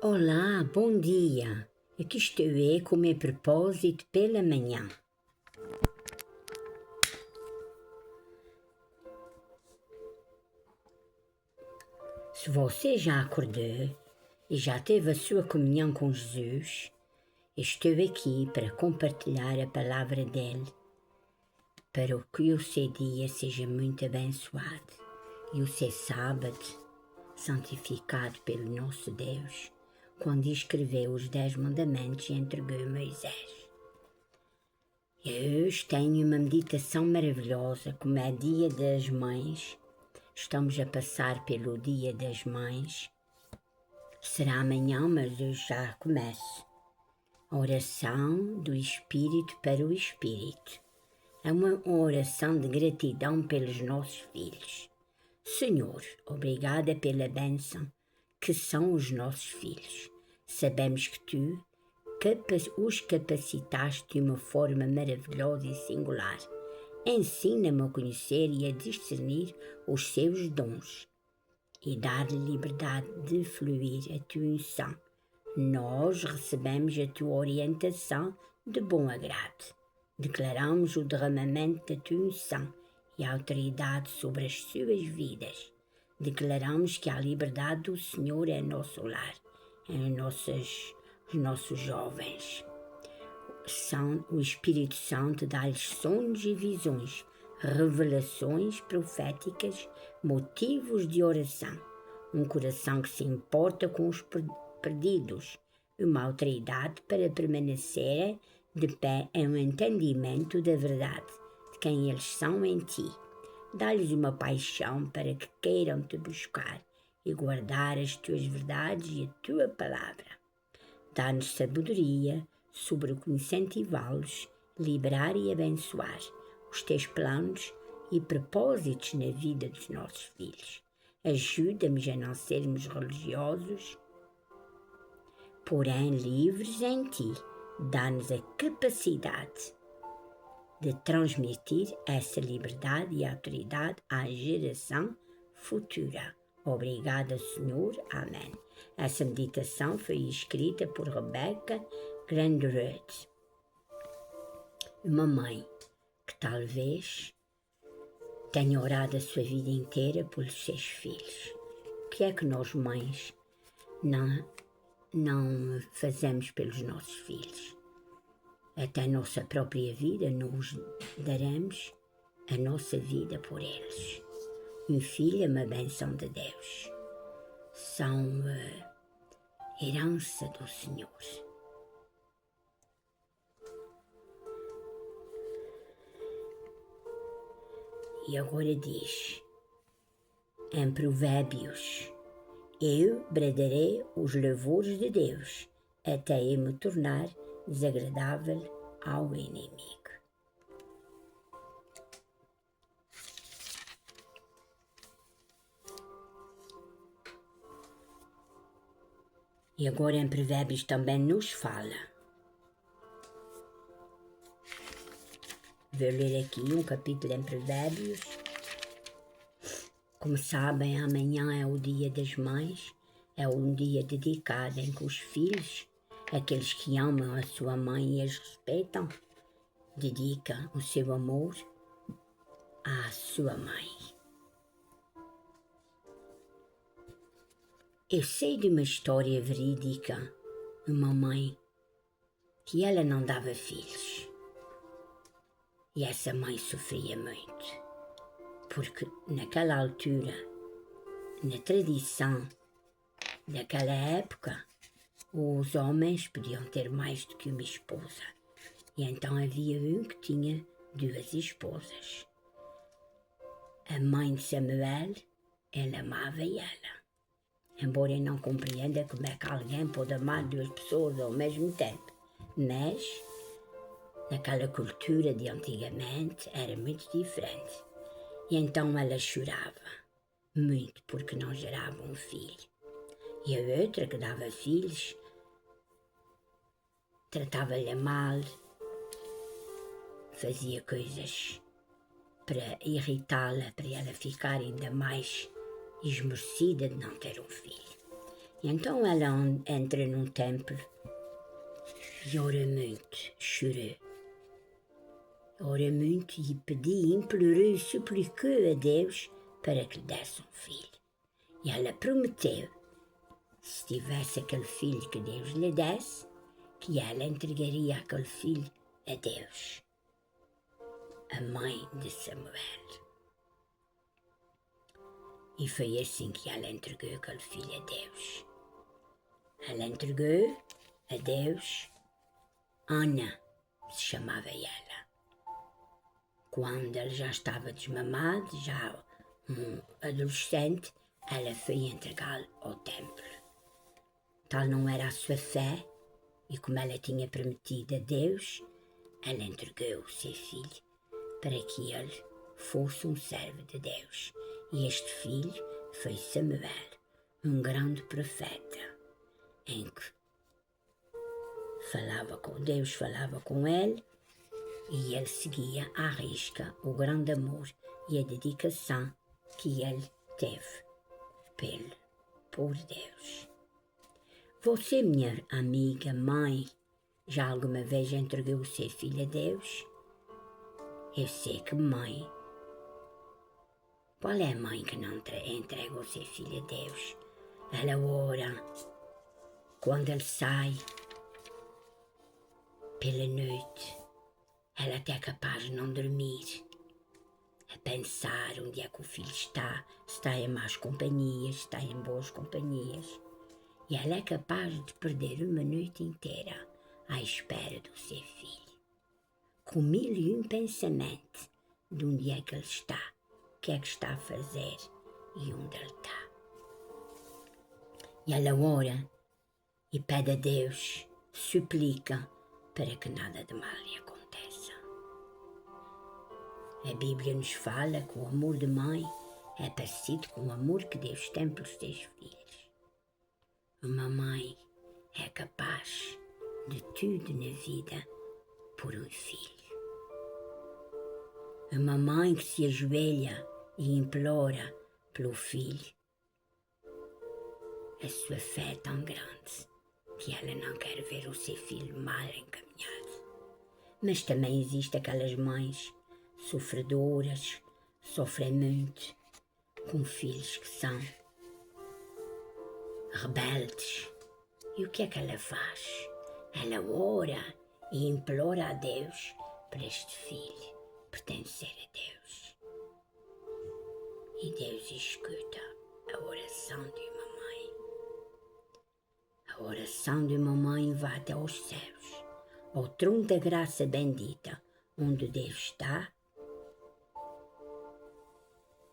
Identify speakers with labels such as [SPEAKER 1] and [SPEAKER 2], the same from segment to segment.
[SPEAKER 1] Olá, bom dia. Aqui estou eu com o meu propósito pela manhã. Se você já acordou e já teve a sua comunhão com Jesus, estou aqui para compartilhar a palavra dele, para que o seu dia seja muito abençoado e o seu sábado santificado pelo nosso Deus, quando escreveu os 10 mandamentos e entregou a Moisés. Eu hoje tenho uma meditação maravilhosa, como é Dia das Mães. Estamos a passar pelo Dia das Mães. Será amanhã, mas eu já começo. A oração do Espírito para o Espírito. É uma oração de gratidão pelos nossos filhos. Senhor, obrigada pela bênção que são os nossos filhos. Sabemos que Tu os capacitaste de uma forma maravilhosa e singular. Ensina-me a conhecer e a discernir os seus dons e dar-lhe liberdade de fluir a tua unção. Nós recebemos a tua orientação de bom agrado. Declaramos o derramamento da tua unção e a autoridade sobre as suas vidas. Declaramos que a liberdade do Senhor é nosso lar, é os nossos jovens. O Espírito Santo dá-lhes sonhos e visões, revelações proféticas, motivos de oração, um coração que se importa com os perdidos, uma autoridade para permanecer de pé em um entendimento da verdade de quem eles são em Ti. Dá-lhes uma paixão para que queiram Te buscar e guardar as Tuas verdades e a Tua palavra. Dá-nos sabedoria sobre o que incentivá-los, liberar e abençoar os Teus planos e propósitos na vida dos nossos filhos. Ajuda-nos a não sermos religiosos, porém livres em Ti. Dá-nos a capacidade de transmitir essa liberdade e autoridade à geração futura. Obrigada, Senhor. Amém. Essa meditação foi escrita por Rebecca Grandrod, uma mãe que talvez tenha orado a sua vida inteira pelos seus filhos. O que é que nós, mães, não fazemos pelos nossos filhos? Até a nossa própria vida nos daremos a nossa vida por eles. Um filho é uma bênção de Deus. São herança do Senhor. E agora diz, em Provérbios, eu bradarei os louvores de Deus, até eu me tornar desagradável ao inimigo. E agora em Provérbios também nos fala. Vou ler aqui um capítulo em Provérbios. Como sabem, amanhã é o Dia das Mães. É um dia dedicado em que os filhos, aqueles que amam a sua mãe e as respeitam, dedicam o seu amor à sua mãe. Eu sei de uma história verídica, uma mãe, que ela não dava filhos. E essa mãe sofria muito, porque naquela altura, na tradição daquela época, os homens podiam ter mais do que uma esposa. E então havia um que tinha 2 esposas. A mãe de Samuel, ela amava ela. Embora eu não compreenda como é que alguém pode amar 2 pessoas ao mesmo tempo. Mas, naquela cultura de antigamente, era muito diferente. E então ela chorava muito porque não gerava um filho. E a outra que dava filhos, tratava-lhe mal, fazia coisas para irritá-la, para ela ficar ainda mais esmorecida de não ter um filho. E então ela entra num templo e ora muito, chorou. Ora muito e pediu, implorou, suplicou a Deus para que lhe desse um filho. E ela prometeu, se tivesse aquele filho que Deus lhe desse, que ela entregaria aquele filho a Deus, a mãe de Samuel. E foi assim que ela entregou aquele filho a Deus. Ela entregou a Deus Ana, se chamava ela. Quando ele já estava desmamado, já um adolescente, ela foi entregá-lo ao templo. Tal não era a sua fé, e como ela tinha prometido a Deus, ela entregou o seu filho para que ele fosse um servo de Deus. E este filho foi Samuel, um grande profeta, em que Deus falava com ele, e ele seguia à risca o grande amor e a dedicação que ele teve por Deus. Você, minha amiga, mãe, já alguma vez entregou o seu filho a Deus? Eu sei que mãe. Qual é a mãe que não entrega o seu filho a Deus? Ela ora quando ele sai pela noite. Ela até é capaz de não dormir, a pensar onde é que o filho está, se está em más companhias, se está em boas companhias. E ela é capaz de perder uma noite inteira à espera do seu filho, com 1001 pensamentos de onde é que ele está, o que é que está a fazer e onde ele está. E ela ora e pede a Deus, suplica para que nada de mal lhe aconteça. A Bíblia nos fala que o amor de mãe é parecido com o amor que Deus tem pelos seus filhos. Uma mãe é capaz de tudo na vida por um filho. Uma mãe que se ajoelha e implora pelo filho. A sua fé é tão grande que ela não quer ver o seu filho mal encaminhado. Mas também existem aquelas mães sofredoras, sofrem muito, com filhos que são rebeldes. E o que é que ela faz? Ela ora e implora a Deus para este filho pertencer a Deus. E Deus escuta a oração de uma mãe. A oração de uma mãe vai até aos céus, ao trono da graça bendita, onde Deus está,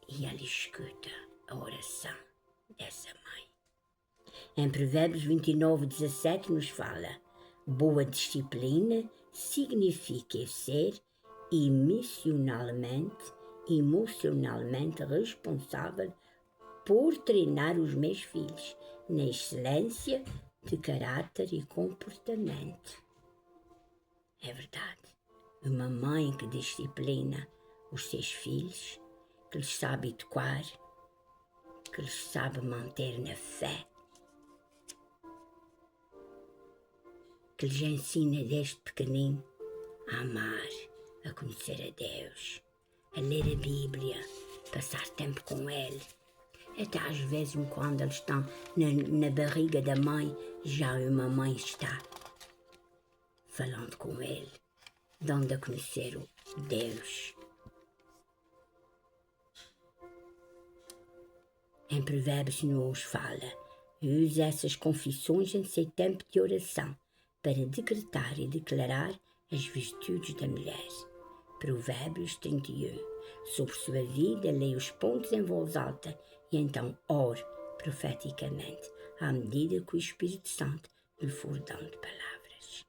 [SPEAKER 1] e Ele escuta a oração dessa mãe. Em Provérbios 29:17 nos fala: boa disciplina significa ser emocionalmente responsável por treinar os meus filhos na excelência de caráter e comportamento. É verdade. Uma mãe que disciplina os seus filhos, que lhes sabe educar, que lhes sabe manter na fé, que lhes ensina desde pequenino a amar, a conhecer a Deus, a ler a Bíblia, passar tempo com Ele. Até às vezes, quando eles estão na barriga da mãe, já uma mãe está falando com Ele, dando a conhecer o Deus. Em Provérbios nos fala: use essas confissões em seu tempo de oração para decretar e declarar as virtudes da mulher. Provérbios 31. Sobre sua vida, leia os pontos em voz alta e então ore profeticamente, à medida que o Espírito Santo lhe for dando palavras.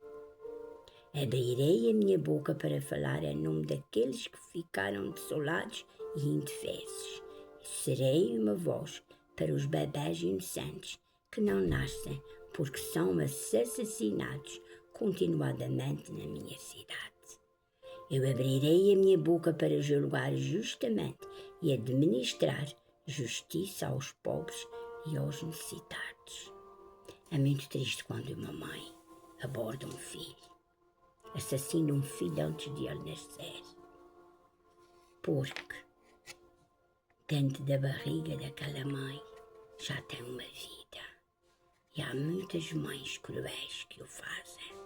[SPEAKER 1] Abrirei a minha boca para falar em nome daqueles que ficaram desolados e indefesos. Serei uma voz para os bebés inocentes que não nascem porque são assassinados continuadamente na minha cidade. Eu abrirei a minha boca para julgar justamente e administrar justiça aos pobres e aos necessitados. É muito triste quando uma mãe aborda um filho, assassina um filho antes de ele nascer, porque dentro da barriga daquela mãe já tem uma vida. E há muitas mães cruéis que o fazem.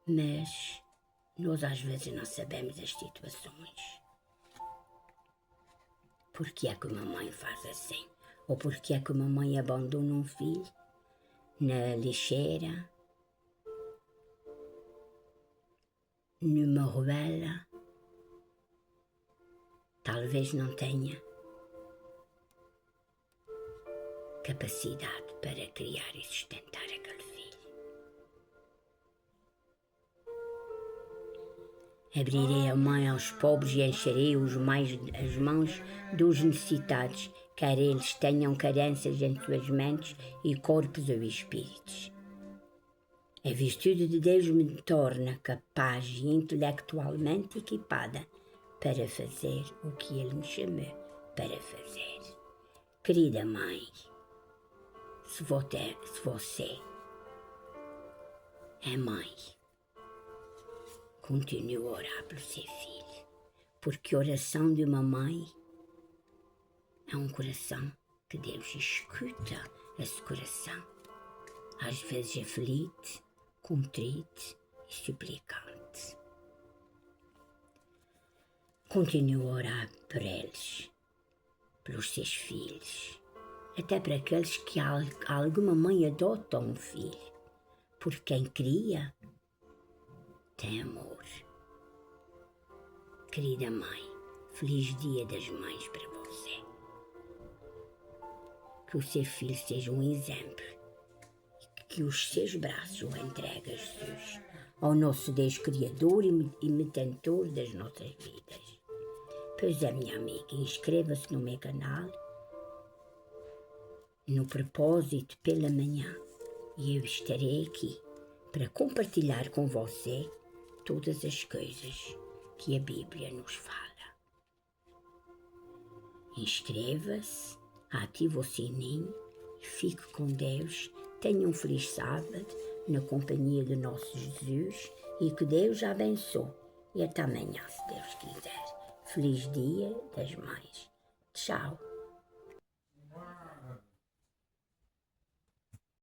[SPEAKER 1] Mas nós às vezes não sabemos as situações. Por que é que uma mãe faz assim? Ou por que é que uma mãe abandona um filho na lixeira, numa ruela? Talvez não tenha capacidade para criar e sustentar aquele filho. Abrirei a mão aos pobres e encherei as mãos dos necessitados, quer eles tenham carências em suas mentes e corpos ou espíritos. A virtude de Deus me torna capaz e intelectualmente equipada para fazer o que Ele me chamou para fazer. Querida mãe, se você é mãe, continue a orar pelo seu filho, porque a oração de uma mãe é um coração que Deus escuta esse coração, às vezes aflito, contrito e suplicante. Continue a orar por eles, pelos seus filhos, até para aqueles que alguma mãe adota um filho, porque quem cria tem amor. Querida mãe, feliz Dia das Mães para você. Que o seu filho seja um exemplo, que os seus braços o entregue a Jesus, ao nosso Deus Criador e Metentor das nossas vidas. Pois é, minha amiga, inscreva-se no meu canal, no propósito pela manhã, e eu estarei aqui para compartilhar com você todas as coisas que a Bíblia nos fala. Inscreva-se, ative o sininho e fique com Deus. Tenha um feliz sábado na companhia do nosso Jesus e que Deus a abençoe. E até amanhã, se Deus quiser. Feliz Dia das Mães. Tchau.